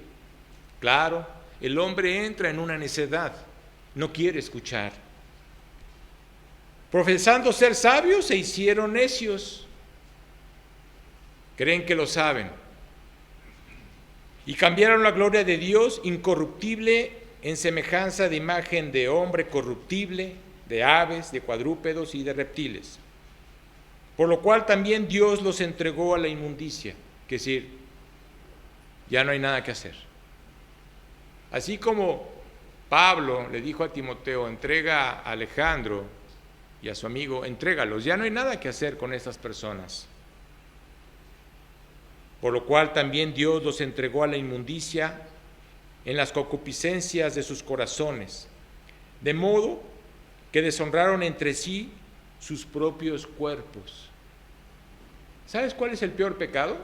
Claro, el hombre entra en una necedad, no quiere escuchar. Profesando ser sabios, se hicieron necios. Creen que lo saben. Y cambiaron la gloria de Dios incorruptible en semejanza de imagen de hombre corruptible, de aves, de cuadrúpedos y de reptiles. Por lo cual también Dios los entregó a la inmundicia, que es decir, ya no hay nada que hacer. Así como Pablo le dijo a Timoteo, entrega a Alejandro y a su amigo, entrégalos, ya no hay nada que hacer con estas personas. Por lo cual también Dios los entregó a la inmundicia en las concupiscencias de sus corazones, de modo que deshonraron entre sí sus propios cuerpos. ¿Sabes cuál es el peor pecado?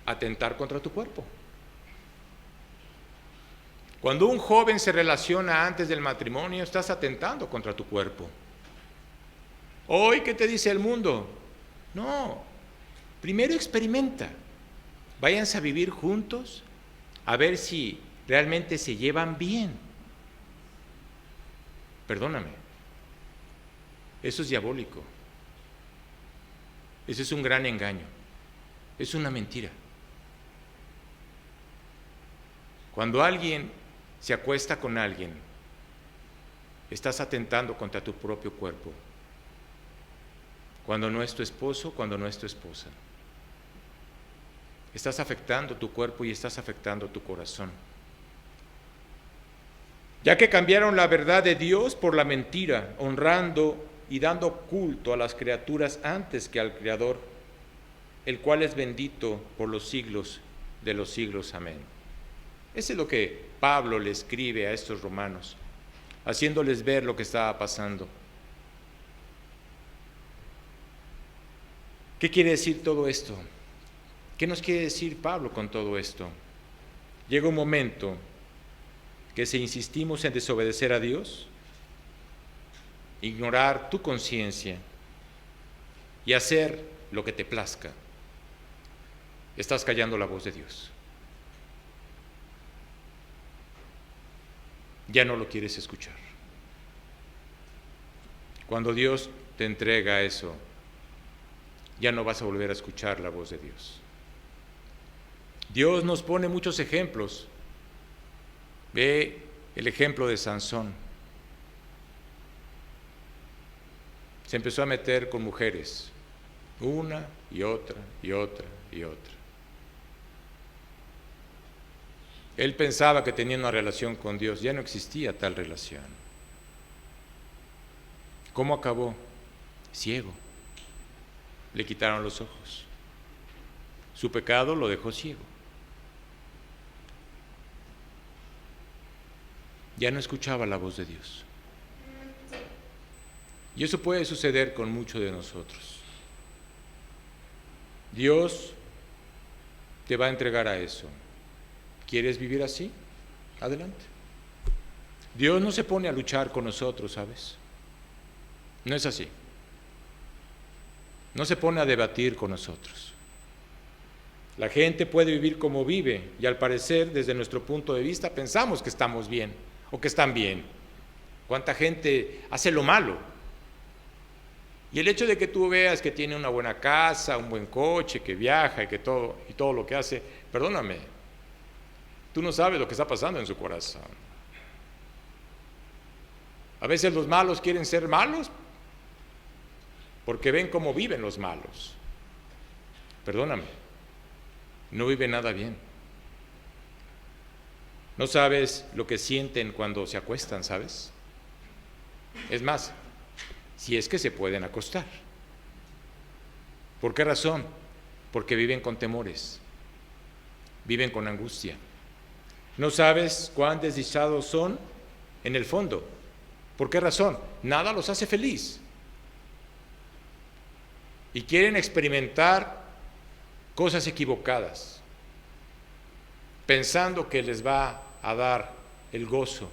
Atentar contra tu cuerpo. Cuando un joven se relaciona antes del matrimonio, estás atentando contra tu cuerpo. Hoy, ¿qué te dice el mundo? No, primero experimenta. Váyanse a vivir juntos, a ver si realmente se llevan bien. Perdóname, eso es diabólico. Eso es un gran engaño. Es una mentira. Cuando alguien se acuesta con alguien, estás atentando contra tu propio cuerpo. Cuando no es tu esposo, cuando no es tu esposa. Estás afectando tu cuerpo y estás afectando tu corazón. Ya que cambiaron la verdad de Dios por la mentira, honrando y dando culto a las criaturas antes que al Creador, el cual es bendito por los siglos de los siglos. Amén. Eso es lo que Pablo le escribe a estos romanos, haciéndoles ver lo que estaba pasando. ¿Qué quiere decir todo esto? ¿Qué nos quiere decir Pablo con todo esto? Llega un momento que si insistimos en desobedecer a Dios, ignorar tu conciencia y hacer lo que te plazca, estás callando la voz de Dios. Ya no lo quieres escuchar. Cuando Dios te entrega eso, ya no vas a volver a escuchar la voz de Dios. Dios nos pone muchos ejemplos. Ve el ejemplo de Sansón. Se empezó a meter con mujeres, una y otra y otra y otra. Él pensaba que tenía una relación con Dios, ya no existía tal relación. ¿Cómo acabó? Ciego. Le quitaron los ojos. Su pecado lo dejó ciego. Ya no escuchaba la voz de Dios. Y eso puede suceder con muchos de nosotros. Dios te va a entregar a eso. ¿Quieres vivir así? Adelante. Dios no se pone a luchar con nosotros, ¿sabes? No es así. No se pone a debatir con nosotros. La gente puede vivir como vive y al parecer, desde nuestro punto de vista, pensamos que estamos bien o que están bien. ¿Cuánta gente hace lo malo? Y el hecho de que tú veas que tiene una buena casa, un buen coche, que viaja y todo lo que hace, perdóname, tú no sabes lo que está pasando en su corazón. A veces los malos quieren ser malos porque ven cómo viven los malos. Perdóname, no viven nada bien. No sabes lo que sienten cuando se acuestan, ¿sabes? Es más, si es que se pueden acostar. ¿Por qué razón? Porque viven con temores, viven con angustia. No sabes cuán desdichados son en el fondo. ¿Por qué razón? Nada los hace feliz. Y quieren experimentar cosas equivocadas, pensando que les va a dar el gozo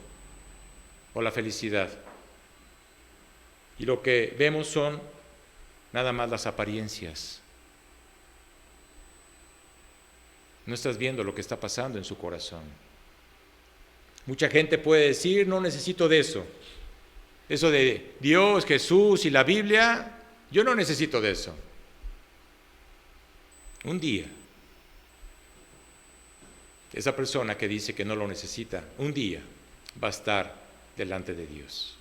o la felicidad. Y lo que vemos son nada más las apariencias. No estás viendo lo que está pasando en su corazón. Mucha gente puede decir, no necesito de eso. Eso de Dios, Jesús y la Biblia, yo no necesito de eso. Un día, esa persona que dice que no lo necesita, un día va a estar delante de Dios.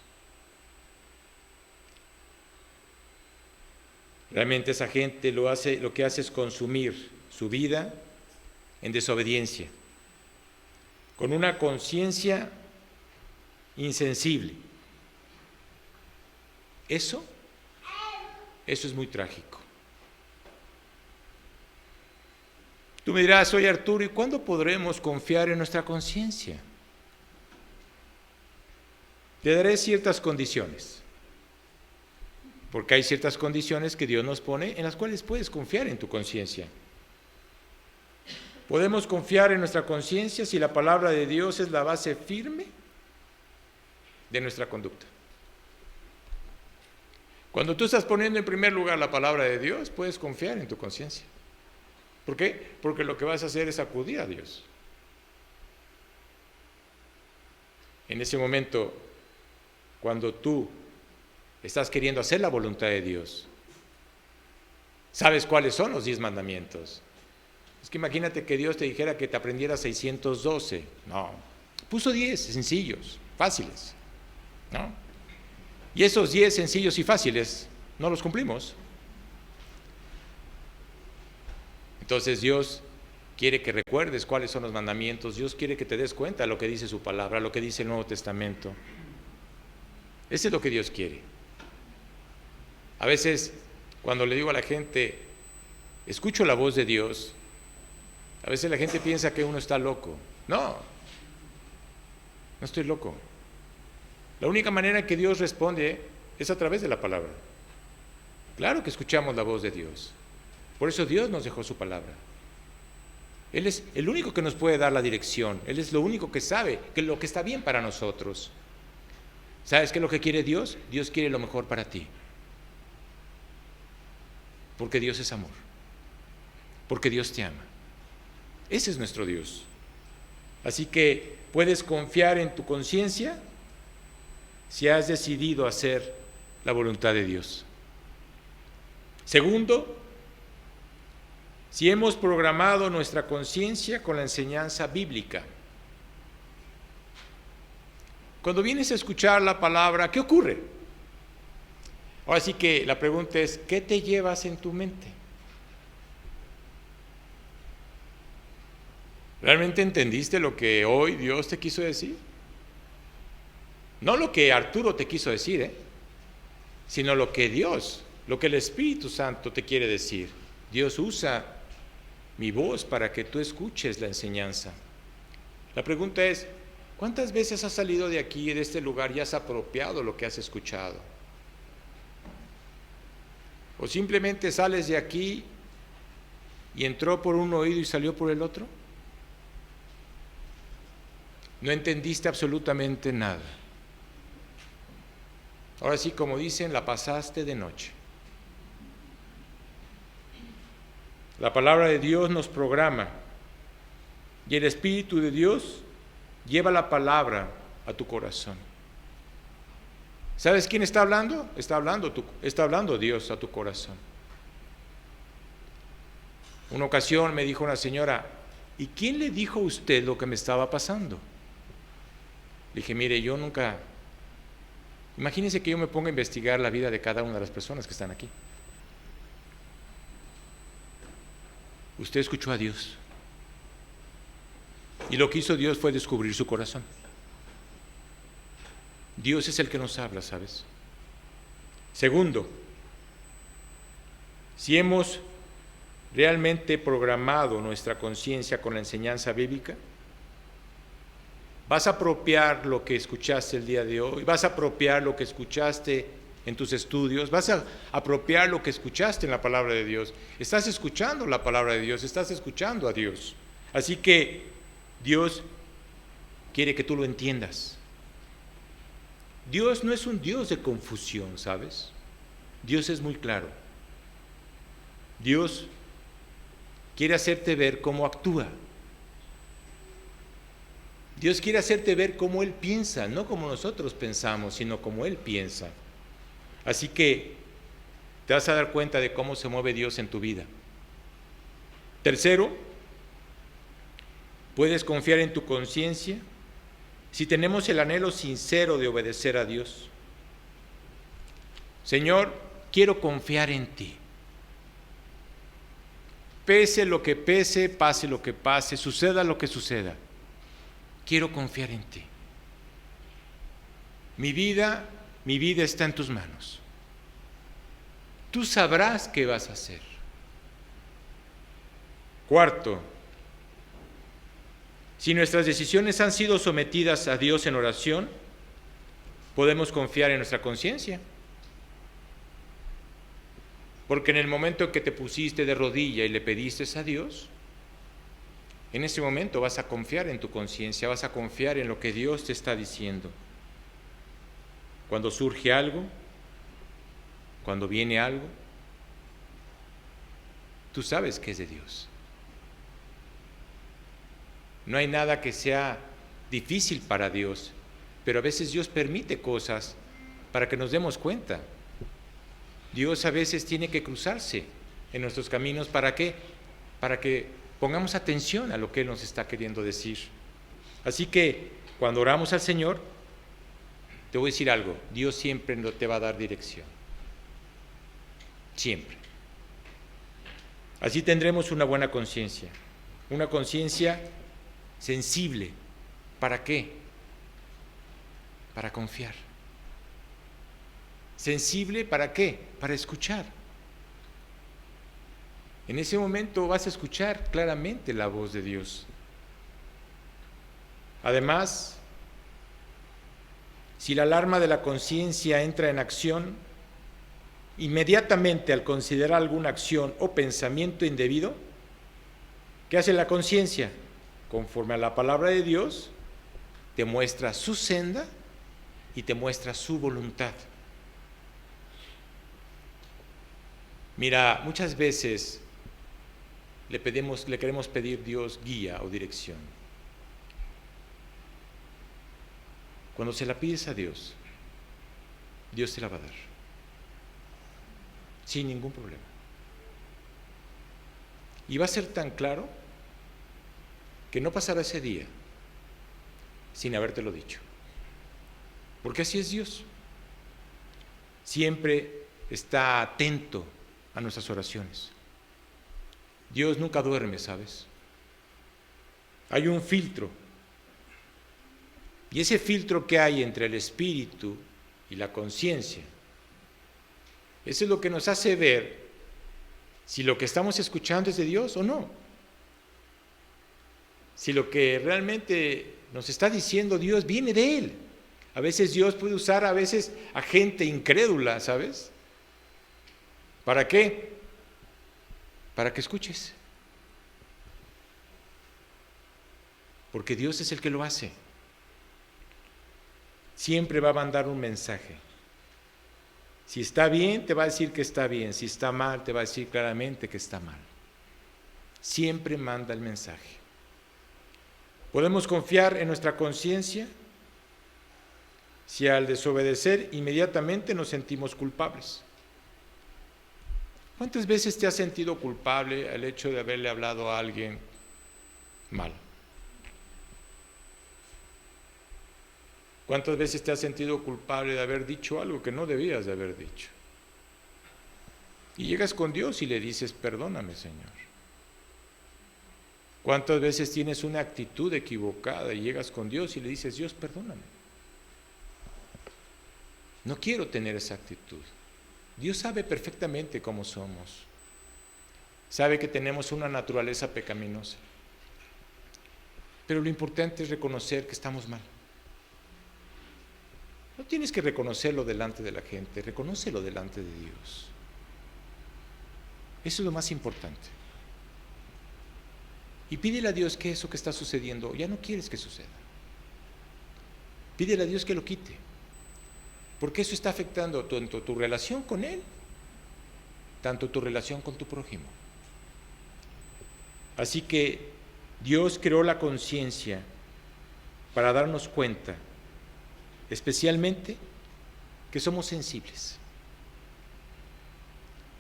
Realmente esa gente lo que hace es consumir su vida en desobediencia, con una conciencia insensible. Eso es muy trágico. Tú me dirás, oye Arturo, ¿y cuándo podremos confiar en nuestra conciencia? Te daré ciertas condiciones, porque hay ciertas condiciones que Dios nos pone en las cuales puedes confiar en tu conciencia. Podemos confiar en nuestra conciencia si la palabra de Dios es la base firme de nuestra conducta. Cuando tú estás poniendo en primer lugar la palabra de Dios, puedes confiar en tu conciencia. ¿Por qué? Porque lo que vas a hacer es acudir a Dios. En ese momento, cuando tú estás queriendo hacer la voluntad de Dios, ¿sabes cuáles son los 10 mandamientos? Es que imagínate que Dios te dijera que te aprendieras 612. No, puso 10 sencillos, fáciles, ¿no? Y esos 10 sencillos y fáciles no los cumplimos. Entonces Dios quiere que recuerdes cuáles son los mandamientos. Dios quiere que te des cuenta de lo que dice su palabra, lo que dice el Nuevo Testamento. Ese es lo que Dios quiere. A veces, cuando le digo a la gente, escucho la voz de Dios, a veces la gente piensa que uno está loco. No estoy loco. La única manera en que Dios responde es a través de la palabra. Claro que escuchamos la voz de Dios. Por eso Dios nos dejó su palabra. Él es el único que nos puede dar la dirección. Él es lo único que sabe que lo que está bien para nosotros. ¿Sabes qué es lo que quiere Dios? Dios quiere lo mejor para ti. Porque Dios es amor. Porque Dios te ama. Ese es nuestro Dios. Así que puedes confiar en tu conciencia si has decidido hacer la voluntad de Dios. Segundo, si hemos programado nuestra conciencia con la enseñanza bíblica. Cuando vienes a escuchar la palabra, ¿qué ocurre? Ahora sí que la pregunta es, ¿qué te llevas en tu mente? ¿Realmente entendiste lo que hoy Dios te quiso decir? No lo que Arturo te quiso decir, sino lo que Dios, lo que el Espíritu Santo te quiere decir. Dios usa mi voz para que tú escuches la enseñanza. La pregunta es, ¿cuántas veces has salido de aquí, de este lugar, y has apropiado lo que has escuchado? ¿O simplemente sales de aquí y entró por un oído y salió por el otro? No entendiste absolutamente nada. Ahora sí, como dicen, la pasaste de noche. La palabra de Dios nos programa y el Espíritu de Dios lleva la palabra a tu corazón. ¿Sabes quién está hablando? Está hablando Dios a tu corazón. Una ocasión me dijo una señora, ¿y quién le dijo a usted lo que me estaba pasando? Le dije, mire, yo nunca... Imagínense que yo me ponga a investigar la vida de cada una de las personas que están aquí. Usted escuchó a Dios. Y lo que hizo Dios fue descubrir su corazón. Dios es el que nos habla, ¿sabes? Segundo, si hemos realmente programado nuestra conciencia con la enseñanza bíblica, vas a apropiar lo que escuchaste el día de hoy, vas a apropiar lo que escuchaste en tus estudios, vas a apropiar lo que escuchaste en la palabra de Dios. Estás escuchando la palabra de Dios, estás escuchando a Dios. Así que Dios quiere que tú lo entiendas. Dios no es un Dios de confusión, ¿sabes? Dios es muy claro. Dios quiere hacerte ver cómo actúa. Dios quiere hacerte ver cómo Él piensa, no como nosotros pensamos, sino como Él piensa. Así que te vas a dar cuenta de cómo se mueve Dios en tu vida. Tercero, puedes confiar en tu conciencia si tenemos el anhelo sincero de obedecer a Dios. Señor, quiero confiar en ti. Pese lo que pese, pase lo que pase, suceda lo que suceda. Quiero confiar en ti. Mi vida está en tus manos. Tú sabrás qué vas a hacer. Cuarto, si nuestras decisiones han sido sometidas a Dios en oración, podemos confiar en nuestra conciencia. Porque en el momento en que te pusiste de rodilla y le pediste a Dios, en ese momento vas a confiar en tu conciencia, vas a confiar en lo que Dios te está diciendo. Cuando surge algo, cuando viene algo, tú sabes que es de Dios. No hay nada que sea difícil para Dios, pero a veces Dios permite cosas para que nos demos cuenta. Dios a veces tiene que cruzarse en nuestros caminos. ¿Para qué? Para que pongamos atención a lo que Él nos está queriendo decir. Así que cuando oramos al Señor, te voy a decir algo, Dios siempre no te va a dar dirección. Siempre. Así tendremos una buena conciencia, una conciencia sensible. ¿Para qué? Para confiar. ¿Sensible para qué? Para escuchar. En ese momento vas a escuchar claramente la voz de Dios. Además, si la alarma de la conciencia entra en acción, inmediatamente al considerar alguna acción o pensamiento indebido, ¿qué hace la conciencia? Conforme a la palabra de Dios, te muestra su senda y te muestra su voluntad. Mira, muchas veces le queremos pedir a Dios guía o dirección. Cuando se la pides a Dios, Dios te la va a dar, sin ningún problema. Y va a ser tan claro que no pasará ese día sin habértelo dicho. Porque así es Dios. Siempre está atento a nuestras oraciones. Dios nunca duerme, ¿sabes? Hay un filtro. Y ese filtro que hay entre el espíritu y la conciencia, eso es lo que nos hace ver si lo que estamos escuchando es de Dios o no. Si lo que realmente nos está diciendo Dios viene de Él. A veces Dios puede usar a gente incrédula, ¿sabes?, ¿Para qué? Para que escuches. Porque Dios es el que lo hace. Siempre va a mandar un mensaje. Si está bien, te va a decir que está bien. Si está mal, te va a decir claramente que está mal. Siempre manda el mensaje. ¿Podemos confiar en nuestra conciencia? Si al desobedecer inmediatamente nos sentimos culpables. ¿Cuántas veces te has sentido culpable al hecho de haberle hablado a alguien mal? ¿Cuántas veces te has sentido culpable de haber dicho algo que no debías de haber dicho? Y llegas con Dios y le dices, perdóname, Señor. ¿Cuántas veces tienes una actitud equivocada y llegas con Dios y le dices, Dios, perdóname? No quiero tener esa actitud. Dios sabe perfectamente cómo somos. Sabe que tenemos una naturaleza pecaminosa. Pero lo importante es reconocer que estamos mal. No tienes que reconocerlo delante de la gente, reconócelo delante de Dios. Eso es lo más importante. Y pídele a Dios que eso que está sucediendo ya no quieres que suceda. Pídele a Dios que lo quite. Porque eso está afectando tanto tu relación con Él, tanto tu relación con tu prójimo. Así que Dios creó la conciencia para darnos cuenta, especialmente, que somos sensibles.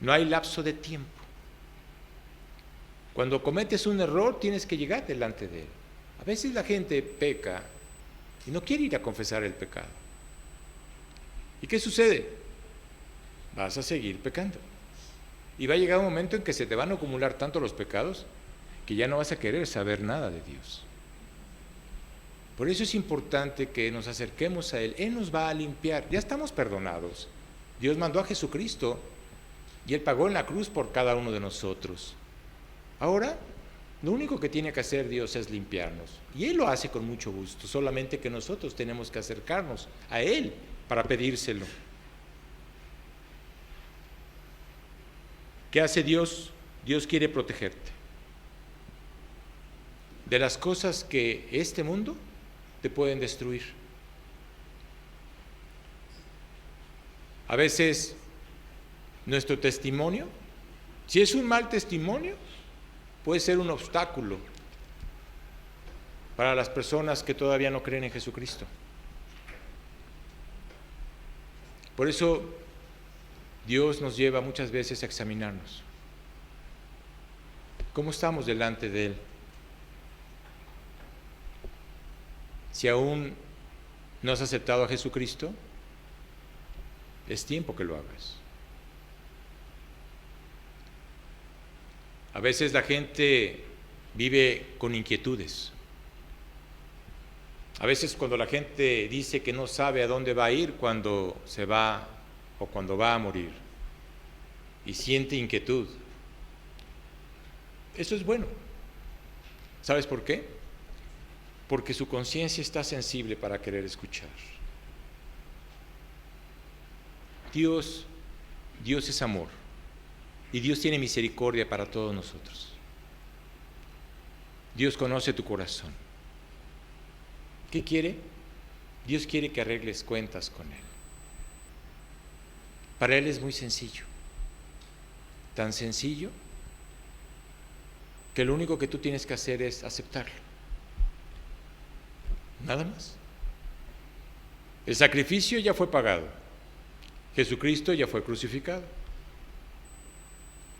No hay lapso de tiempo. Cuando cometes un error, tienes que llegar delante de Él. A veces la gente peca y no quiere ir a confesar el pecado. ¿Y qué sucede? Vas a seguir pecando. Y va a llegar un momento en que se te van a acumular tanto los pecados que ya no vas a querer saber nada de Dios. Por eso es importante que nos acerquemos a Él. Él nos va a limpiar. Ya estamos perdonados. Dios mandó a Jesucristo y Él pagó en la cruz por cada uno de nosotros. Ahora, lo único que tiene que hacer Dios es limpiarnos. Y Él lo hace con mucho gusto, solamente que nosotros tenemos que acercarnos a Él para pedírselo. ¿Qué hace Dios? Dios quiere protegerte de las cosas que este mundo te pueden destruir. A veces nuestro testimonio, si es un mal testimonio, puede ser un obstáculo para las personas que todavía no creen en Jesucristo. Por eso Dios nos lleva muchas veces a examinarnos. ¿Cómo estamos delante de Él? Si aún no has aceptado a Jesucristo, es tiempo que lo hagas. A veces la gente vive con inquietudes. A veces cuando la gente dice que no sabe a dónde va a ir cuando se va o cuando va a morir y siente inquietud. Eso es bueno. ¿Sabes por qué? Porque su conciencia está sensible para querer escuchar. Dios es amor y Dios tiene misericordia para todos nosotros. Dios conoce tu corazón. ¿Qué quiere? Dios quiere que arregles cuentas con Él. Para Él es muy sencillo. Tan sencillo que lo único que tú tienes que hacer es aceptarlo. Nada más. El sacrificio ya fue pagado. Jesucristo ya fue crucificado.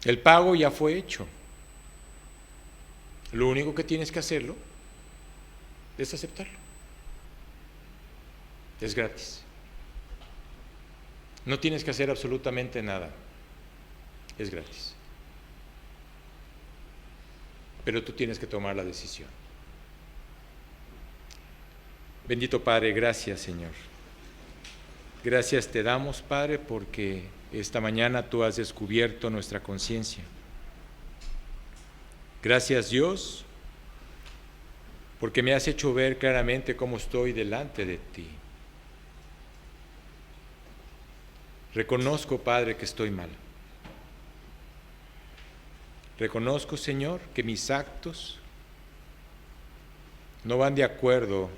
El pago ya fue hecho. Lo único que tienes que hacerlo es aceptarlo. Es gratis. No tienes que hacer absolutamente nada. Es gratis. Pero tú tienes que tomar la decisión. Bendito Padre, gracias, Señor. Gracias te damos, Padre, porque esta mañana tú has descubierto nuestra conciencia. Gracias, Dios, porque me has hecho ver claramente cómo estoy delante de ti. Reconozco, Padre, que estoy mal. Reconozco, Señor, que mis actos no van de acuerdo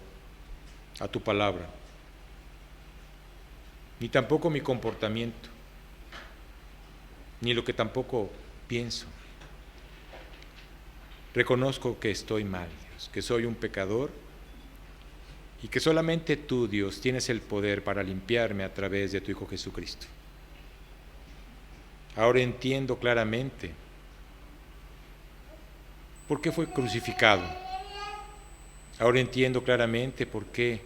a tu palabra, ni tampoco mi comportamiento, ni lo que tampoco pienso. Reconozco que estoy mal, Dios, que soy un pecador y que solamente tú, Dios, tienes el poder para limpiarme a través de tu Hijo Jesucristo. Ahora entiendo claramente por qué fue crucificado. Ahora entiendo claramente por qué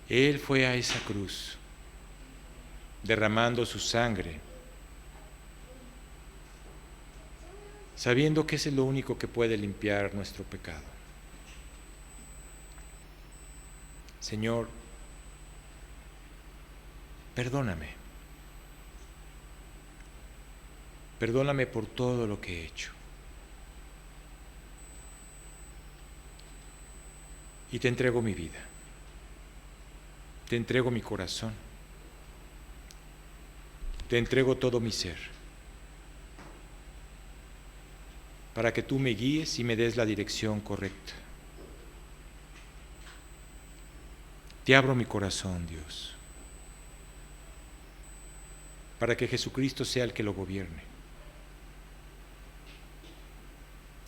Él fue a esa cruz, derramando su sangre, sabiendo que ese es lo único que puede limpiar nuestro pecado. Señor, perdóname. Perdóname por todo lo que he hecho. Y te entrego mi vida. Te entrego mi corazón. Te entrego todo mi ser. Para que tú me guíes y me des la dirección correcta. Te abro mi corazón, Dios, para que Jesucristo sea el que lo gobierne.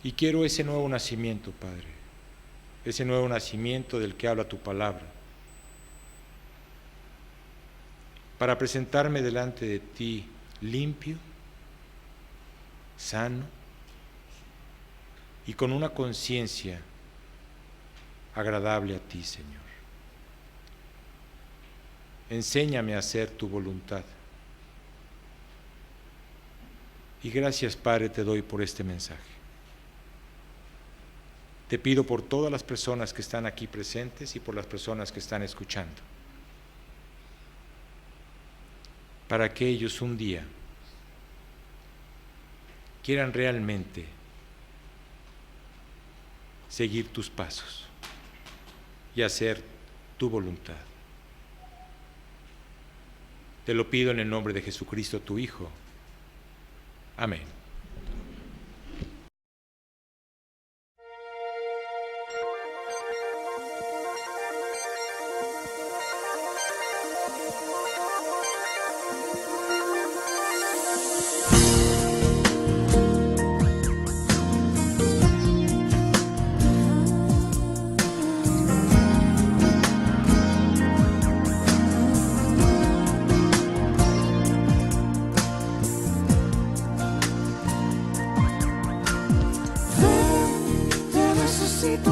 Y quiero ese nuevo nacimiento, Padre, ese nuevo nacimiento del que habla tu palabra, para presentarme delante de ti limpio, sano y con una conciencia agradable a ti, Señor. Enséñame a hacer tu voluntad. Y gracias, Padre, te doy por este mensaje. Te pido por todas las personas que están aquí presentes y por las personas que están escuchando, para que ellos un día quieran realmente seguir tus pasos y hacer tu voluntad. Te lo pido en el nombre de Jesucristo, tu Hijo. Amén.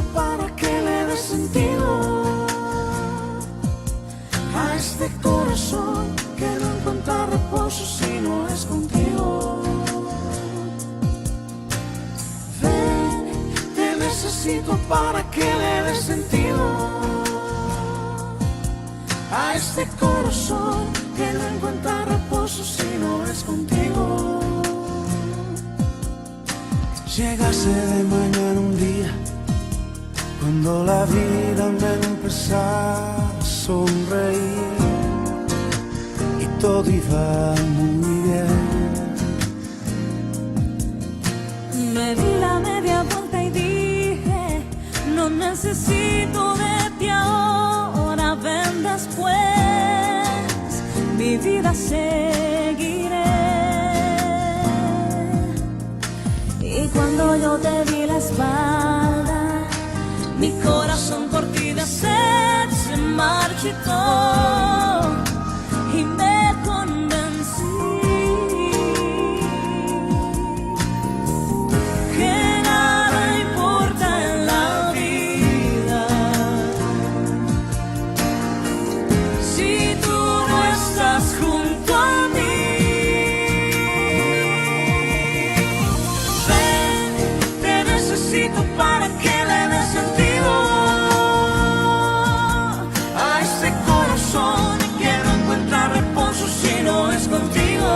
Para que le des sentido a este corazón que no encuentra reposo si no es contigo. Ven, te necesito para que le des sentido a este corazón que no encuentra reposo si no es contigo. Llegase de mañana un día cuando la vida me empezara a sonreír y todo iba muy bien. Me di la media vuelta y dije, no necesito de ti ahora, ven después, mi vida seguiré. Y cuando yo te di la espalda, mi corazón por ti de sed se marchitó y me convencí que nada importa en la vida si tú no estás junto a mí. Ven, te necesito para que le des sentido a este corazón que no encuentra reposo si no es contigo.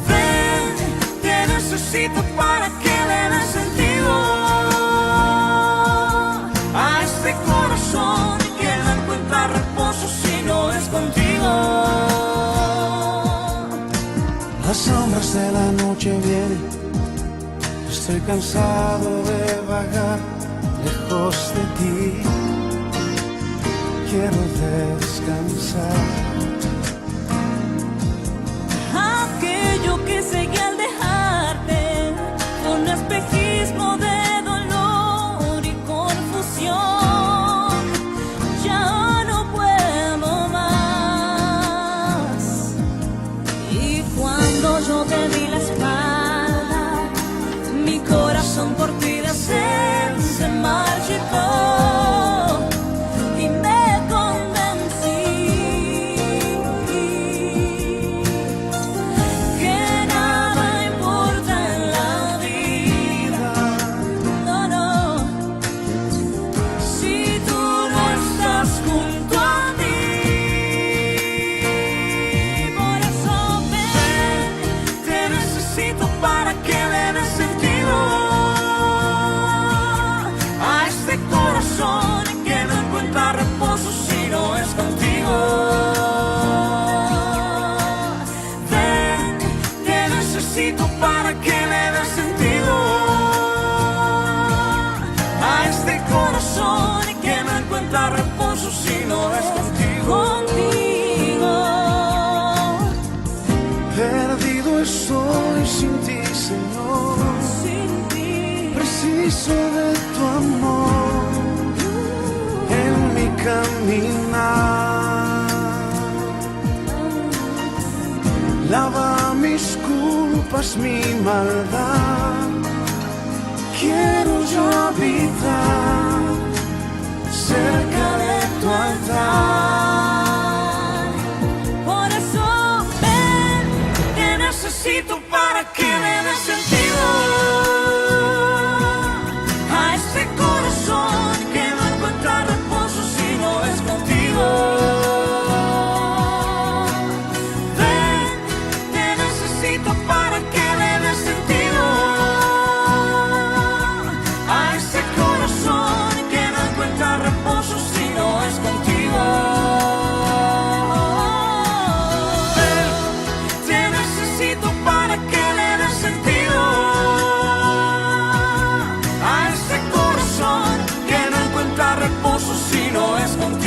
Ven, te necesito para que le des sentido a este corazón que no encuentra reposo si no es contigo. horas de la noche viene, estoy cansado de vagar lejos de ti. Quiero descansar. Aquello que seguía al dejarte fue un espejismo de dolor y confusión. Ya no puedo más. Y cuando yo te di la espalda, mi corazón por ti de sed se marchitó. Para que le dé sentido a este corazón que no encuentra reposo si no es contigo. Perdido estoy sin ti, Señor. Sin ti. Preciso de tu amor en mi caminar. Lava mis culpas, mi maldad. Quiero yo habitar cerca de tu altar. Por eso ven, te necesito para que le dé sentido a este corazón que no encuentra reposo si no es contigo. Para que le dé sentido a ese corazón que no encuentra reposo si no es contigo. Te necesito para que le dé sentido a ese corazón que no encuentra reposo si no es contigo.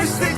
Este